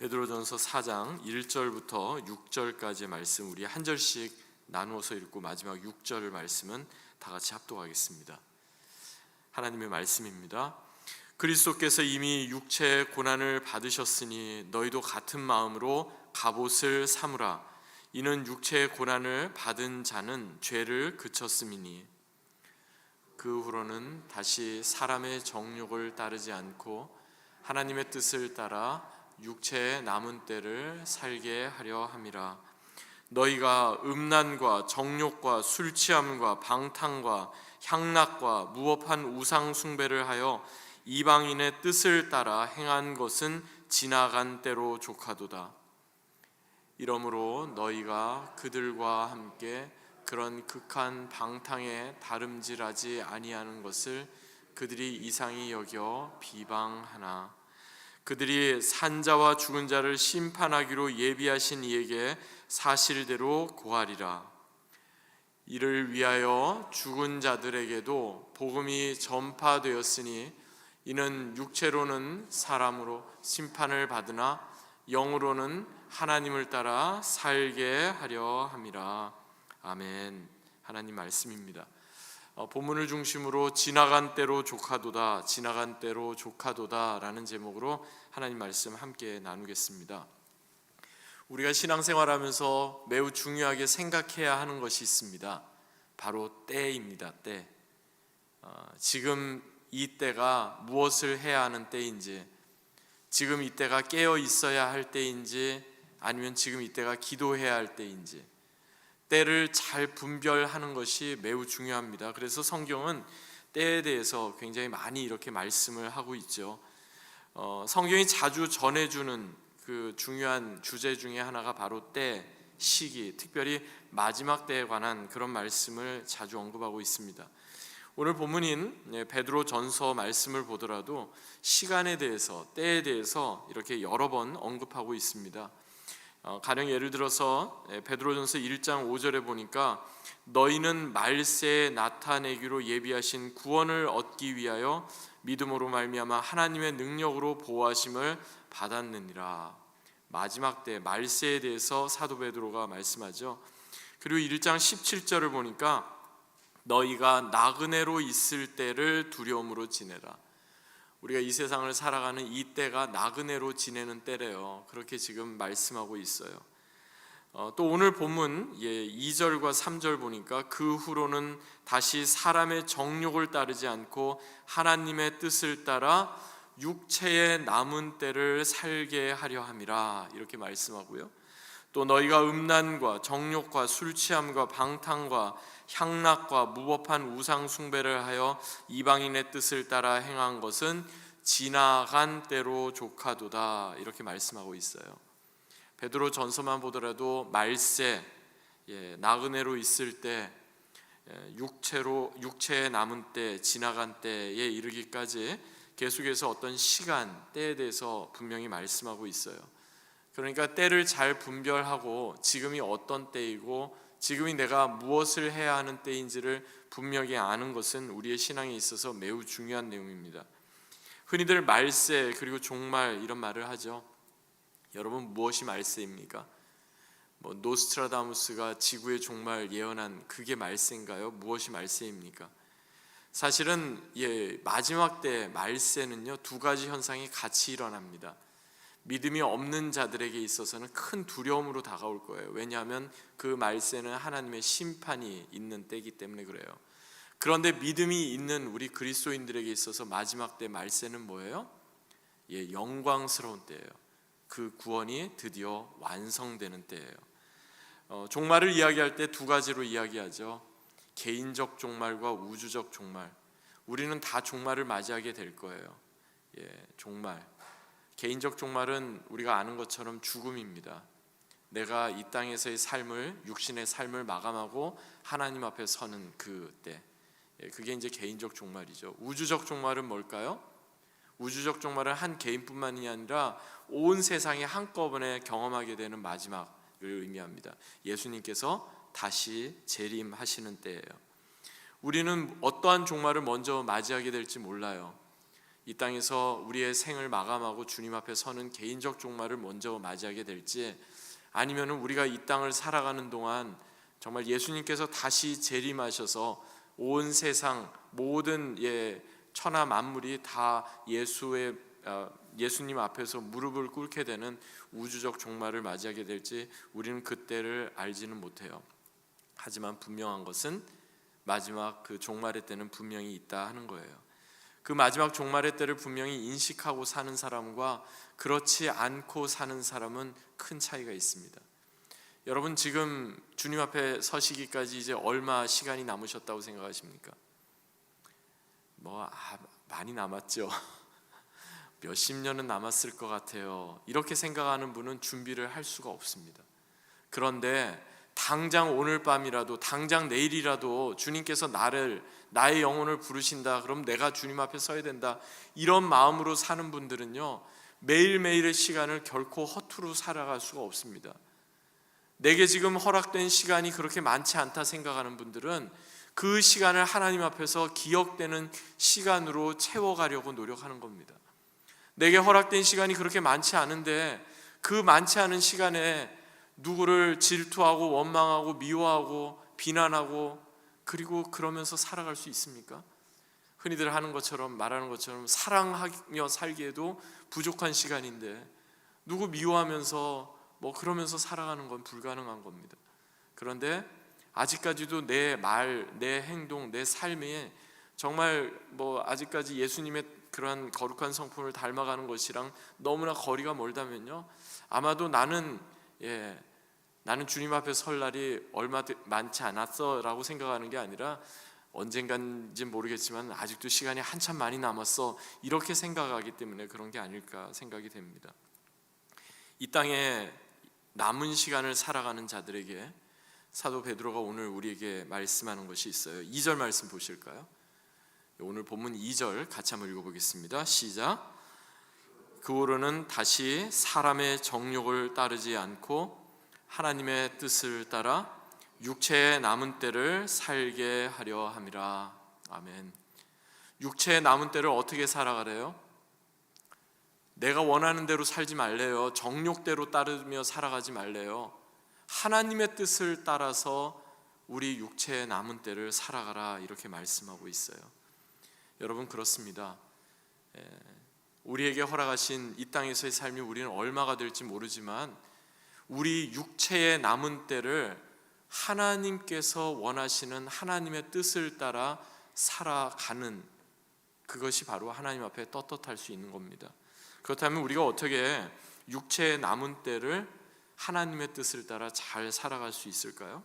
베드로전서 4장 1절부터 6절까지의 말씀 우리 한 절씩 나누어서 읽고 마지막 6절 말씀은 다 같이 합독하겠습니다. 하나님의 말씀입니다. 그리스도께서 이미 육체의 고난을 받으셨으니 너희도 같은 마음으로 갑옷을 삼으라. 이는 육체의 고난을 받은 자는 죄를 그쳤음이니 그 후로는 다시 사람의 정욕을 따르지 않고 하나님의 뜻을 따라 육체의 남은 때를 살게 하려 함이라. 너희가 음란과 정욕과 술 취함과 방탕과 향락과 무법한 우상 숭배를 하여 이방인의 뜻을 따라 행한 것은 지나간 때로 족하도다. 이러므로 너희가 그들과 함께 그런 극한 방탕에 다름질하지 아니하는 것을 그들이 이상히 여겨 비방하나 그들이 산자와 죽은 자를 심판하기로 예비하신 이에게 사실대로 고하리라. 이를 위하여 죽은 자들에게도 복음이 전파되었으니 이는 육체로는 사람으로 심판을 받으나 영으로는 하나님을 따라 살게 하려 함이라. 아멘. 하나님 말씀입니다. 본문을 중심으로 지나간 때로 족하도다, 지나간 때로 족하도다 라는 제목으로 하나님 말씀 함께 나누겠습니다. 우리가 신앙생활하면서 매우 중요하게 생각해야 하는 것이 있습니다. 바로 때입니다. 때. 지금 이 때가 무엇을 해야 하는 때인지, 지금 이 때가 깨어 있어야 할 때인지, 아니면 지금 이 때가 기도해야 할 때인지 때를 잘 분별하는 것이 매우 중요합니다. 그래서 성경은 때에 대해서 굉장히 많이 이렇게 말씀을 하고 있죠. 성경이 자주 전해주는 그 중요한 주제 중에 하나가 바로 때, 시기, 특별히 마지막 때에 관한 그런 말씀을 자주 언급하고 있습니다. 오늘 본문인 베드로전서 말씀을 보더라도 시간에 대해서, 때에 대해서 이렇게 여러 번 언급하고 있습니다. 가령 예를 들어서 베드로전서 1장 5절에 보니까 너희는 말세에 나타내기로 예비하신 구원을 얻기 위하여 믿음으로 말미암아 하나님의 능력으로 보호하심을 받았느니라. 마지막 때 말세에 대해서 사도 베드로가 말씀하죠. 그리고 1장 17절을 보니까 너희가 나그네로 있을 때를 두려움으로 지내라. 우리가 이 세상을 살아가는 이 때가 나그네로 지내는 때래요. 그렇게 지금 말씀하고 있어요. 또 오늘 본문 2절과 3절 보니까 그 후로는 다시 사람의 정욕을 따르지 않고 하나님의 뜻을 따라 육체의 남은 때를 살게 하려 함이라 이렇게 말씀하고요. 또 너희가 음란과 정욕과 술 취함과 방탕과 향락과 무법한 우상 숭배를 하여 이방인의 뜻을 따라 행한 것은 지나간 때로 족하도다 이렇게 말씀하고 있어요. 베드로 전서만 보더라도 말세, 나그네로 있을 때, 육체에 남은 때, 지나간 때에 이르기까지 계속해서 어떤 시간, 때에 대해서 분명히 말씀하고 있어요. 그러니까 때를 잘 분별하고 지금이 어떤 때이고 지금이 내가 무엇을 해야 하는 때인지를 분명히 아는 것은 우리의 신앙에 있어서 매우 중요한 내용입니다. 흔히들 말세 그리고 종말 이런 말을 하죠. 여러분 무엇이 말세입니까? 노스트라다무스가 지구의 종말 예언한 그게 말세인가요? 무엇이 말세입니까? 사실은 마지막 때 말세는요 두 가지 현상이 같이 일어납니다. 믿음이 없는 자들에게 있어서는 큰 두려움으로 다가올 거예요. 왜냐하면 그 말세는 하나님의 심판이 있는 때이기 때문에 그래요. 그런데 믿음이 있는 우리 그리스도인들에게 있어서 마지막 때 말세는 뭐예요? 영광스러운 때예요. 그 구원이 드디어 완성되는 때예요. 종말을 이야기할 때 두 가지로 이야기하죠. 개인적 종말과 우주적 종말. 우리는 다 종말을 맞이하게 될 거예요. 종말. 개인적 종말은 우리가 아는 것처럼 죽음입니다. 내가 이 땅에서의 삶을, 육신의 삶을 마감하고 하나님 앞에 서는 그때, 그게 이제 개인적 종말이죠. 우주적 종말은 뭘까요? 우주적 종말은 한 개인뿐만이 아니라 온 세상이 한꺼번에 경험하게 되는 마지막을 의미합니다. 예수님께서 다시 재림하시는 때예요. 우리는 어떠한 종말을 먼저 맞이하게 될지 몰라요. 이 땅에서 우리의 생을 마감하고 주님 앞에 서는 개인적 종말을 먼저 맞이하게 될지, 아니면은 우리가 이 땅을 살아가는 동안 정말 예수님께서 다시 재림하셔서 온 세상 모든 천하 만물이 다 예수님 앞에서 무릎을 꿇게 되는 우주적 종말을 맞이하게 될지 우리는 그때를 알지는 못해요. 하지만 분명한 것은 마지막 그 종말의 때는 분명히 있다 하는 거예요. 그 마지막 종말의 때를 분명히 인식하고 사는 사람과 그렇지 않고 사는 사람은 큰 차이가 있습니다. 여러분, 지금 주님 앞에 서시기까지 이제 얼마 시간이 남으셨다고 생각하십니까? 많이 남았죠. 몇십 년은 남았을 것 같아요. 이렇게 생각하는 분은 준비를 할 수가 없습니다. 그런데 당장 오늘 밤이라도, 당장 내일이라도 주님께서 나의 영혼을 부르신다, 그럼 내가 주님 앞에 서야 된다, 이런 마음으로 사는 분들은요, 매일매일의 시간을 결코 허투루 살아갈 수가 없습니다. 내게 지금 허락된 시간이 그렇게 많지 않다 생각하는 분들은 그 시간을 하나님 앞에서 기억되는 시간으로 채워가려고 노력하는 겁니다. 내게 허락된 시간이 그렇게 많지 않은데 그 많지 않은 시간에 누구를 질투하고 원망하고 미워하고 비난하고 그리고 그러면서 살아갈 수 있습니까? 흔히들 말하는 것처럼 사랑하며 살기에도 부족한 시간인데 누구 미워하면서 그러면서 살아가는 건 불가능한 겁니다. 그런데 아직까지도 내 말, 내 행동, 내 삶이 정말 아직까지 예수님의 그러한 거룩한 성품을 닮아가는 것이랑 너무나 거리가 멀다면요, 아마도 나는 주님 앞에 설 날이 얼마 많지 않았어 라고 생각하는 게 아니라 언젠간인지 모르겠지만 아직도 시간이 한참 많이 남았어, 이렇게 생각하기 때문에 그런 게 아닐까 생각이 됩니다. 이 땅에 남은 시간을 살아가는 자들에게 사도 베드로가 오늘 우리에게 말씀하는 것이 있어요. 2절 말씀 보실까요? 오늘 본문 2절 같이 한번 읽어보겠습니다. 시작. 그후로는 다시 사람의 정욕을 따르지 않고 하나님의 뜻을 따라 육체의 남은 때를 살게 하려 함이라. 아멘. 육체의 남은 때를 어떻게 살아가래요? 내가 원하는 대로 살지 말래요. 정욕대로 따르며 살아가지 말래요. 하나님의 뜻을 따라서 우리 육체의 남은 때를 살아가라, 이렇게 말씀하고 있어요. 여러분, 그렇습니다. 우리에게 허락하신 이 땅에서의 삶이 우리는 얼마가 될지 모르지만 우리 육체의 남은 때를 하나님께서 원하시는 하나님의 뜻을 따라 살아가는, 그것이 바로 하나님 앞에 떳떳할 수 있는 겁니다. 그렇다면 우리가 어떻게 육체의 남은 때를 하나님의 뜻을 따라 잘 살아갈 수 있을까요?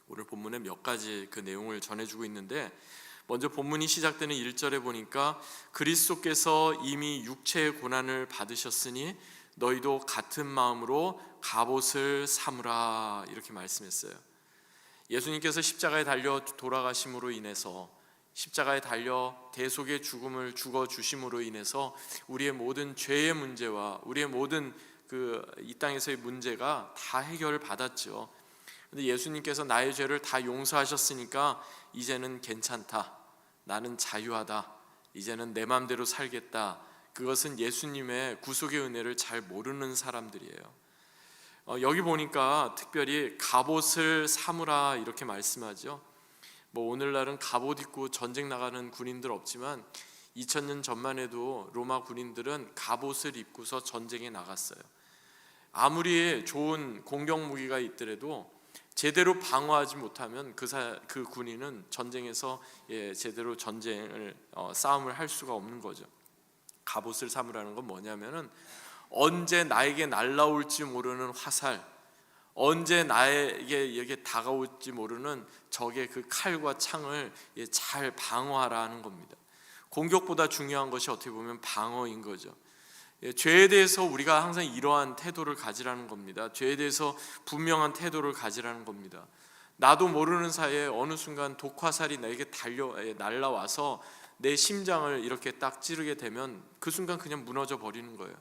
오늘 본문에 몇 가지 그 내용을 전해주고 있는데, 먼저 본문이 시작되는 1절에 보니까 그리스도께서 이미 육체의 고난을 받으셨으니 너희도 같은 마음으로 갑옷을 삼으라, 이렇게 말씀했어요. 예수님께서 십자가에 달려 돌아가심으로 인해서, 십자가에 달려 대속의 죽음을 죽어 주심으로 인해서 우리의 모든 죄의 문제와 우리의 모든 이 땅에서의 문제가 다 해결을 받았죠. 근데 예수님께서 나의 죄를 다 용서하셨으니까 이제는 괜찮다, 나는 자유하다, 이제는 내 마음대로 살겠다, 그것은 예수님의 구속의 은혜를 잘 모르는 사람들이에요. 여기 보니까 특별히 갑옷을 삼으라, 이렇게 말씀하죠. 오늘날은 갑옷 입고 전쟁 나가는 군인들 없지만 2000년 전만 해도 로마 군인들은 갑옷을 입고서 전쟁에 나갔어요. 아무리 좋은 공격 무기가 있더라도 제대로 방어하지 못하면 그 군인은 전쟁에서 제대로 싸움을 할 수가 없는 거죠. 갑옷을 삼으라는 건 뭐냐면은 언제 나에게 날라올지 모르는 화살, 언제 나에게 다가올지 모르는 적의 그 칼과 창을 잘 방어하라는 겁니다. 공격보다 중요한 것이 어떻게 보면 방어인 거죠. 죄에 대해서 우리가 항상 이러한 태도를 가지라는 겁니다. 죄에 대해서 분명한 태도를 가지라는 겁니다. 나도 모르는 사이에 어느 순간 독화살이 나에게 날라와서 내 심장을 이렇게 딱 찌르게 되면 그 순간 그냥 무너져 버리는 거예요.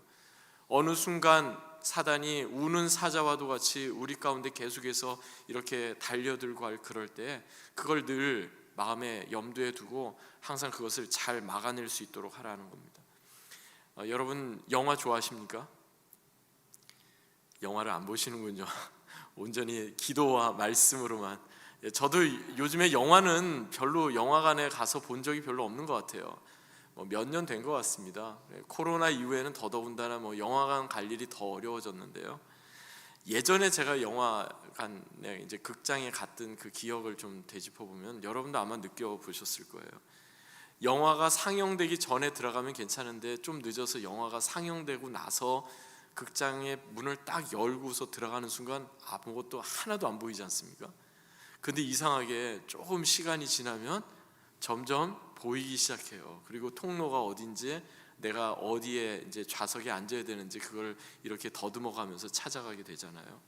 어느 순간 사단이 우는 사자와도 같이 우리 가운데 계속해서 이렇게 달려들고 그럴 때 그걸 늘 마음에 염두에 두고 항상 그것을 잘 막아낼 수 있도록 하라는 겁니다. 여러분 영화 좋아하십니까? 영화를 안 보시는군요. 온전히 기도와 말씀으로만. 저도 요즘에 영화는 별로 영화관에 가서 본 적이 별로 없는 것 같아요. 몇 년 된 것 같습니다. 코로나 이후에는 더더군다나 영화관 갈 일이 더 어려워졌는데요. 예전에 제가 영화관에 이제 극장에 갔던 그 기억을 좀 되짚어 보면 여러분도 아마 느껴보셨을 거예요. 영화가 상영되기 전에 들어가면 괜찮은데 좀 늦어서 영화가 상영되고 나서 극장의 문을 딱 열고서 들어가는 순간 아무것도 하나도 안 보이지 않습니까? 근데 이상하게 조금 시간이 지나면 점점 보이기 시작해요. 그리고 통로가 어딘지, 내가 어디에 이제 좌석에 앉아야 되는지 그걸 이렇게 더듬어가면서 찾아가게 되잖아요.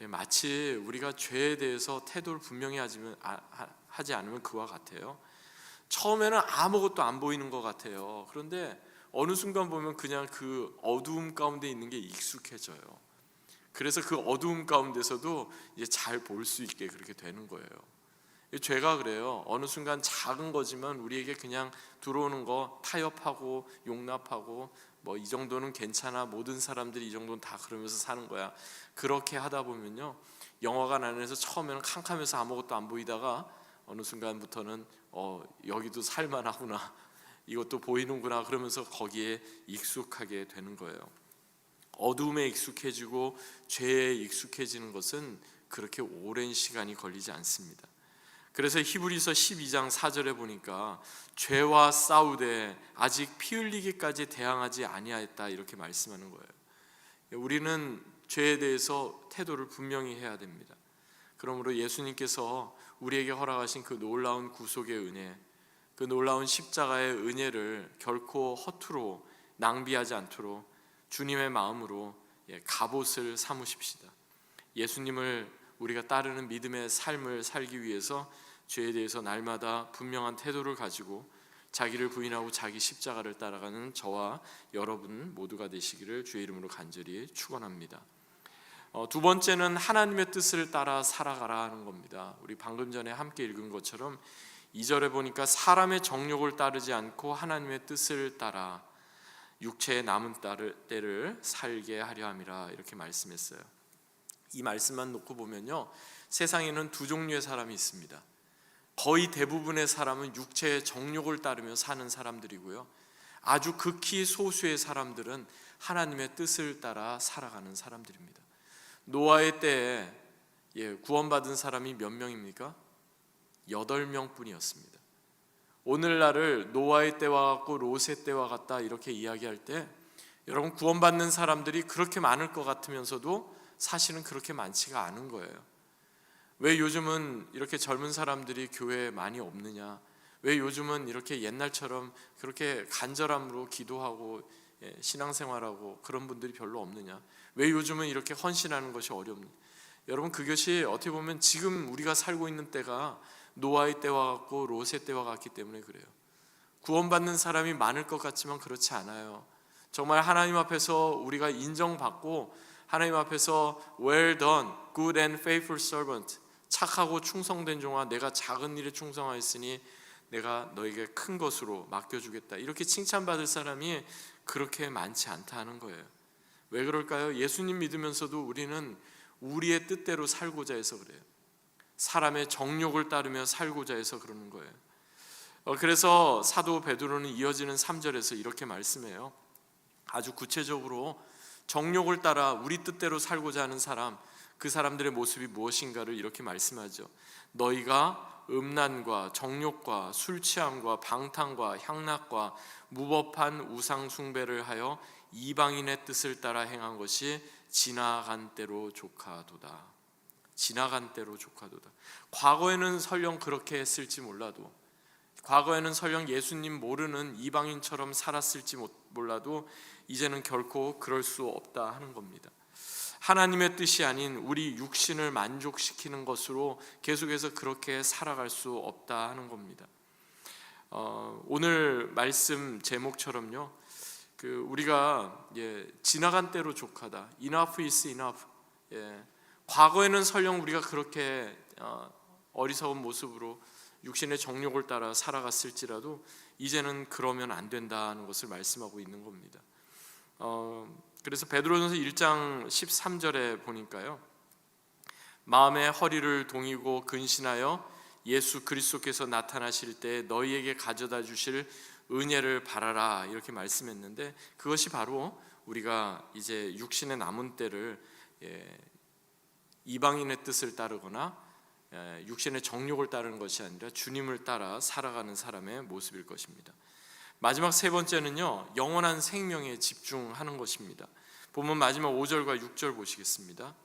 마치 우리가 죄에 대해서 태도를 분명히 하지 않으면 그와 같아요. 처음에는 아무것도 안 보이는 것 같아요. 그런데 어느 순간 보면 그냥 그 어두움 가운데 있는 게 익숙해져요. 그래서 그 어두움 가운데서도 이제 잘 볼 수 있게 그렇게 되는 거예요. 죄가 그래요. 어느 순간 작은 거지만 우리에게 그냥 들어오는 거 타협하고 용납하고 이 정도는 괜찮아, 모든 사람들이 이 정도는 다 그러면서 사는 거야, 그렇게 하다 보면요, 영화관 안에서 처음에는 캄캄해서 아무것도 안 보이다가 어느 순간부터는 여기도 살만하구나, 이것도 보이는구나, 그러면서 거기에 익숙하게 되는 거예요. 어두움에 익숙해지고 죄에 익숙해지는 것은 그렇게 오랜 시간이 걸리지 않습니다. 그래서 히브리서 12장 4절에 보니까 죄와 싸우되 아직 피 흘리기까지 대항하지 아니하였다, 이렇게 말씀하는 거예요. 우리는 죄에 대해서 태도를 분명히 해야 됩니다. 그러므로 예수님께서 우리에게 허락하신 그 놀라운 구속의 은혜, 그 놀라운 십자가의 은혜를 결코 허투루 낭비하지 않도록 주님의 마음으로 갑옷을 삼으십시다. 예수님을 우리가 따르는 믿음의 삶을 살기 위해서 죄에 대해서 날마다 분명한 태도를 가지고 자기를 부인하고 자기 십자가를 따라가는 저와 여러분 모두가 되시기를 주의 이름으로 간절히 축원합니다. 두 번째는 하나님의 뜻을 따라 살아가라 하는 겁니다. 우리 방금 전에 함께 읽은 것처럼 2절에 보니까 사람의 정욕을 따르지 않고 하나님의 뜻을 따라 육체의 남은 때를 살게 하려 함이라, 이렇게 말씀했어요. 이 말씀만 놓고 보면요, 세상에는 두 종류의 사람이 있습니다. 거의 대부분의 사람은 육체의 정욕을 따르며 사는 사람들이고요, 아주 극히 소수의 사람들은 하나님의 뜻을 따라 살아가는 사람들입니다. 노아의 때에 구원받은 사람이 몇 명입니까? 8명뿐이었습니다. 오늘날을 노아의 때와 같고 롯의 때와 같다, 이렇게 이야기할 때 여러분, 구원받는 사람들이 그렇게 많을 것 같으면서도 사실은 그렇게 많지가 않은 거예요. 왜 요즘은 이렇게 젊은 사람들이 교회에 많이 없느냐? 왜 요즘은 이렇게 옛날처럼 그렇게 간절함으로 기도하고 신앙생활하고 그런 분들이 별로 없느냐? 왜 요즘은 이렇게 헌신하는 것이 어렵느냐? 여러분, 그것이 어떻게 보면 지금 우리가 살고 있는 때가 노아의 때와 같고 롯의 때와 같기 때문에 그래요. 구원받는 사람이 많을 것 같지만 그렇지 않아요. 정말 하나님 앞에서 우리가 인정받고 하나님 앞에서 well done, good and faithful servant, 착하고 충성된 종아, 내가 작은 일에 충성하였으니 내가 너에게 큰 것으로 맡겨주겠다, 이렇게 칭찬받을 사람이 그렇게 많지 않다는 거예요. 왜 그럴까요? 예수님 믿으면서도 우리는 우리의 뜻대로 살고자 해서 그래요. 사람의 정욕을 따르며 살고자 해서 그러는 거예요. 그래서 사도 베드로는 이어지는 3절에서 이렇게 말씀해요. 아주 구체적으로 정욕을 따라 우리 뜻대로 살고자 하는 사람, 그 사람들의 모습이 무엇인가를 이렇게 말씀하죠. 너희가 음란과 정욕과 술 취함과 방탕과 향락과 무법한 우상 숭배를 하여 이방인의 뜻을 따라 행한 것이 지나간 때로 조카도다. 지나간 때로 조카도다. 과거에는 설령 그렇게 했을지 몰라도, 과거에는 설령 예수님 모르는 이방인처럼 살았을지 몰라도 이제는 결코 그럴 수 없다 하는 겁니다. 하나님의 뜻이 아닌 우리 육신을 만족시키는 것으로 계속해서 그렇게 살아갈 수 없다 하는 겁니다. 오늘 말씀 제목처럼요, 우리가 지나간 때로 족하다, enough is enough. 과거에는 설령 우리가 그렇게 어리석은 모습으로 육신의 정욕을 따라 살아갔을지라도 이제는 그러면 안 된다는 것을 말씀하고 있는 겁니다. 그래서 베드로전서 1장 13절에 보니까요, 마음의 허리를 동이고 근신하여 예수 그리스도께서 나타나실 때 너희에게 가져다 주실 은혜를 바라라, 이렇게 말씀했는데, 그것이 바로 우리가 이제 육신의 남은 때를 이방인의 뜻을 따르거나 육신의 정욕을 따르는 것이 아니라 주님을 따라 살아가는 사람의 모습일 것입니다. 마지막 세 번째는요, 영원한 생명에 집중하는 것입니다. 보면 마지막 5절과 6절 보시겠습니다.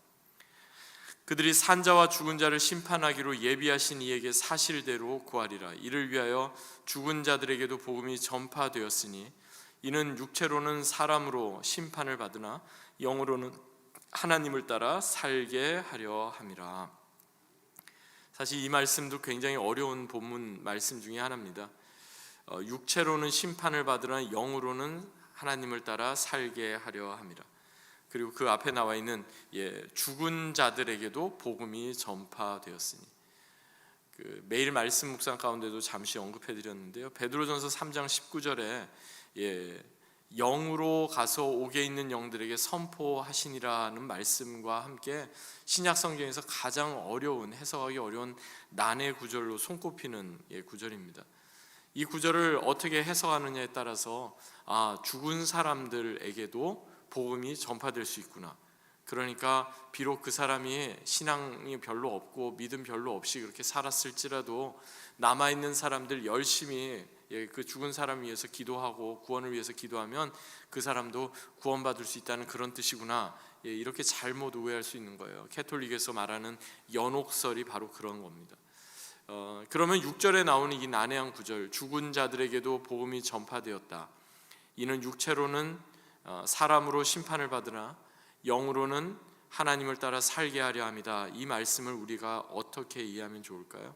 그들이 산자와 죽은 자를 심판하기로 예비하신 이에게 사실대로 구하리라. 이를 위하여 죽은 자들에게도 복음이 전파되었으니 이는 육체로는 사람으로 심판을 받으나 영으로는 하나님을 따라 살게 하려 함이라. 사실 이 말씀도 굉장히 어려운 본문 말씀 중에 하나입니다. 육체로는 심판을 받으나 영으로는 하나님을 따라 살게 하려 함이라. 그리고 그 앞에 나와 있는 죽은 자들에게도 복음이 전파되었으니, 매일 말씀 묵상 가운데도 잠시 언급해드렸는데요, 베드로전서 3장 19절에 영으로 가서 옥에 있는 영들에게 선포하시니라는 말씀과 함께 신약 성경에서 가장 어려운, 해석하기 어려운 난해 구절로 손꼽히는 구절입니다. 이 구절을 어떻게 해석하느냐에 따라서 죽은 사람들에게도 복음이 전파될 수 있구나, 그러니까 비록 그 사람이 신앙이 별로 없고 믿음 별로 없이 그렇게 살았을지라도 남아있는 사람들 열심히 그 죽은 사람 위해서 기도하고 구원을 위해서 기도하면 그 사람도 구원받을 수 있다는 그런 뜻이구나, 이렇게 잘못 오해할 수 있는 거예요. 캐톨릭에서 말하는 연옥설이 바로 그런 겁니다. 그러면 6절에 나오는 이 난해한 구절, 죽은 자들에게도 복음이 전파되었다, 이는 육체로는 사람으로 심판을 받으나 영으로는 하나님을 따라 살게 하려 함이다. 이 말씀을 우리가 어떻게 이해하면 좋을까요?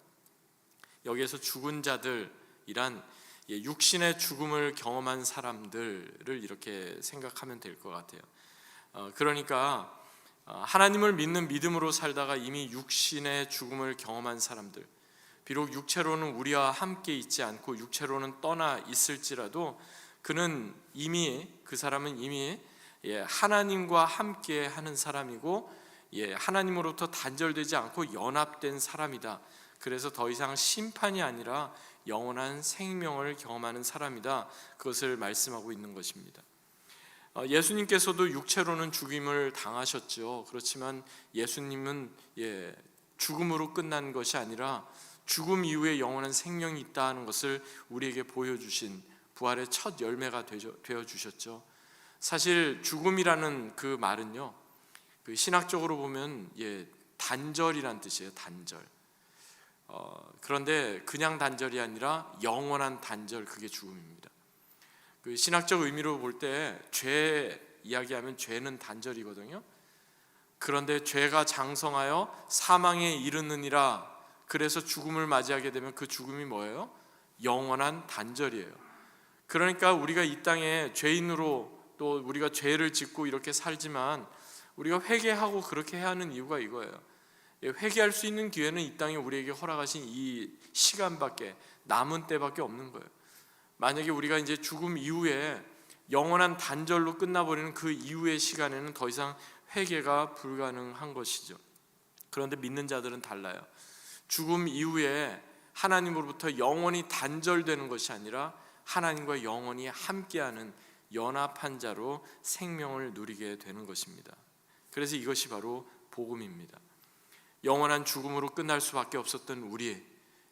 여기에서 죽은 자들이란 육신의 죽음을 경험한 사람들을 이렇게 생각하면 될 것 같아요. 그러니까 하나님을 믿는 믿음으로 살다가 이미 육신의 죽음을 경험한 사람들, 비록 육체로는 우리와 함께 있지 않고 육체로는 떠나 있을지라도 그 사람은 이미 하나님과 함께 하는 사람이고 하나님으로부터 단절되지 않고 연합된 사람이다. 그래서 더 이상 심판이 아니라 영원한 생명을 경험하는 사람이다. 그것을 말씀하고 있는 것입니다. 예수님께서도 육체로는 죽임을 당하셨죠. 그렇지만 예수님은 죽음으로 끝난 것이 아니라 죽음 이후에 영원한 생명이 있다는 것을 우리에게 보여주신 부활의 첫 열매가 되어주셨죠. 사실 죽음이라는 그 말은요, 신학적으로 보면 단절이란 뜻이에요. 단절. 그런데 그냥 단절이 아니라 영원한 단절, 그게 죽음입니다. 그 신학적 의미로 볼 때 죄 이야기하면 죄는 단절이거든요. 그런데 죄가 장성하여 사망에 이르느니라, 그래서 죽음을 맞이하게 되면 그 죽음이 뭐예요? 영원한 단절이에요. 그러니까 우리가 이 땅에 죄인으로 또 우리가 죄를 짓고 이렇게 살지만 우리가 회개하고 그렇게 해야 하는 이유가 이거예요. 회개할 수 있는 기회는 이 땅에 우리에게 허락하신 이 시간밖에, 남은 때밖에 없는 거예요. 만약에 우리가 이제 죽음 이후에 영원한 단절로 끝나버리는 그 이후의 시간에는 더 이상 회개가 불가능한 것이죠. 그런데 믿는 자들은 달라요. 죽음 이후에 하나님으로부터 영원히 단절되는 것이 아니라 하나님과 영원히 함께하는 연합한 자로 생명을 누리게 되는 것입니다. 그래서 이것이 바로 복음입니다. 영원한 죽음으로 끝날 수밖에 없었던 우리,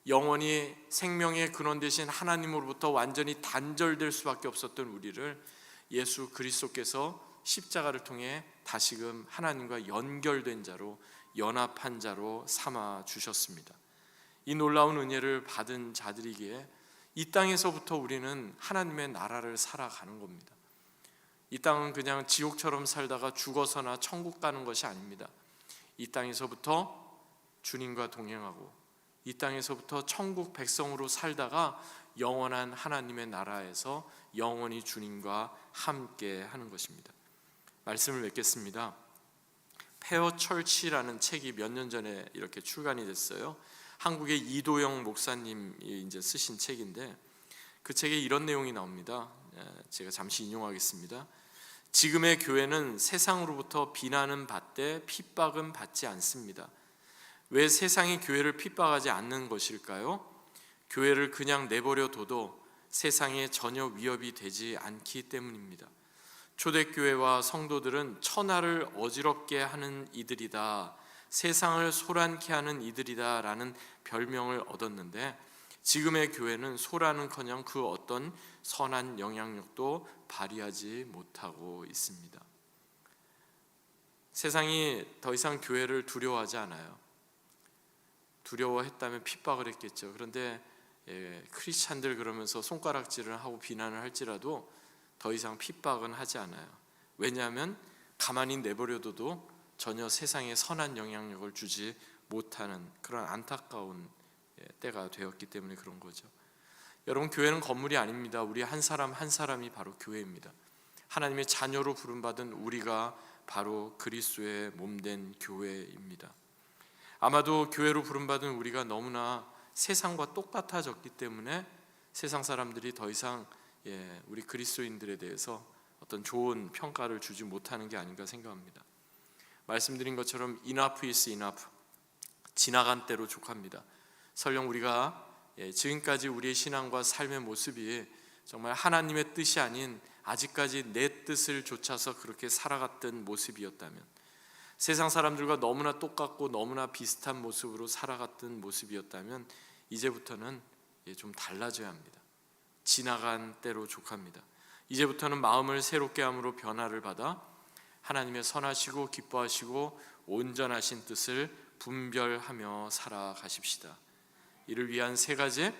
영원히 생명의 근원 되신 하나님으로부터 완전히 단절될 수밖에 없었던 우리를 예수 그리스도께서 십자가를 통해 다시금 하나님과 연결된 자로, 연합한 자로 삼아 주셨습니다. 이 놀라운 은혜를 받은 자들이기에 이 땅에서부터 우리는 하나님의 나라를 살아가는 겁니다. 이 땅은 그냥 지옥처럼 살다가 죽어서나 천국 가는 것이 아닙니다. 이 땅에서부터 주님과 동행하고 이 땅에서부터 천국 백성으로 살다가 영원한 하나님의 나라에서 영원히 주님과 함께 하는 것입니다. 말씀을 맺겠습니다. 페어 철치라는 책이 몇 년 전에 이렇게 출간이 됐어요. 한국의 이도영 목사님이 이제 쓰신 책인데 그 책에 이런 내용이 나옵니다. 제가 잠시 인용하겠습니다. 지금의 교회는 세상으로부터 비난은 받되 핍박은 받지 않습니다. 왜 세상이 교회를 핍박하지 않는 것일까요? 교회를 그냥 내버려 둬도 세상에 전혀 위협이 되지 않기 때문입니다. 초대교회와 성도들은 천하를 어지럽게 하는 이들이다, 세상을 소란케 하는 이들이다 라는 별명을 얻었는데 지금의 교회는 소란은커녕 그 어떤 선한 영향력도 발휘하지 못하고 있습니다. 세상이 더 이상 교회를 두려워하지 않아요. 두려워했다면 핍박을 했겠죠. 그런데 크리스찬들 그러면서 손가락질을 하고 비난을 할지라도 더 이상 핍박은 하지 않아요. 왜냐하면 가만히 내버려둬도 전혀 세상에 선한 영향력을 주지 못하는 그런 안타까운 때가 되었기 때문에 그런 거죠. 여러분, 교회는 건물이 아닙니다. 우리 한 사람 한 사람이 바로 교회입니다. 하나님의 자녀로 부름받은 우리가 바로 그리스도의 몸된 교회입니다. 아마도 교회로 부름받은 우리가 너무나 세상과 똑같아졌기 때문에 세상 사람들이 더 이상 우리 그리스도인들에 대해서 어떤 좋은 평가를 주지 못하는 게 아닌가 생각합니다. 말씀드린 것처럼 enough is enough, 지나간 때로 족합니다. 설령 우리가 지금까지 우리의 신앙과 삶의 모습이 정말 하나님의 뜻이 아닌 아직까지 내 뜻을 좇아서 그렇게 살아갔던 모습이었다면, 세상 사람들과 너무나 똑같고 너무나 비슷한 모습으로 살아갔던 모습이었다면 이제부터는 좀 달라져야 합니다. 지나간 때로 족합니다. 이제부터는 마음을 새롭게 함으로 변화를 받아 하나님의 선하시고 기뻐하시고 온전하신 뜻을 분별하며 살아가십시다. 이를 위한 세 가지,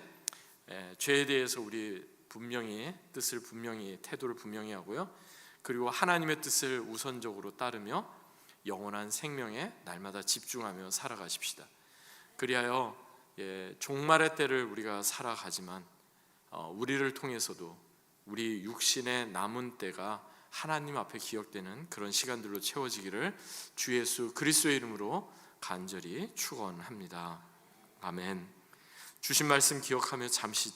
죄에 대해서 우리 분명히 뜻을 분명히 태도를 분명히 하고요. 그리고 하나님의 뜻을 우선적으로 따르며 영원한 생명에 날마다 집중하며 살아가십시다. 그리하여 종말의 때를 우리가 살아가지만 우리를 통해서도 우리 육신의 남은 때가 하나님 앞에 기억되는 그런 시간들로 채워지기를 주 예수 그리스도의 이름으로 간절히 축원합니다. 아멘. 주신 말씀 기억하며 잠시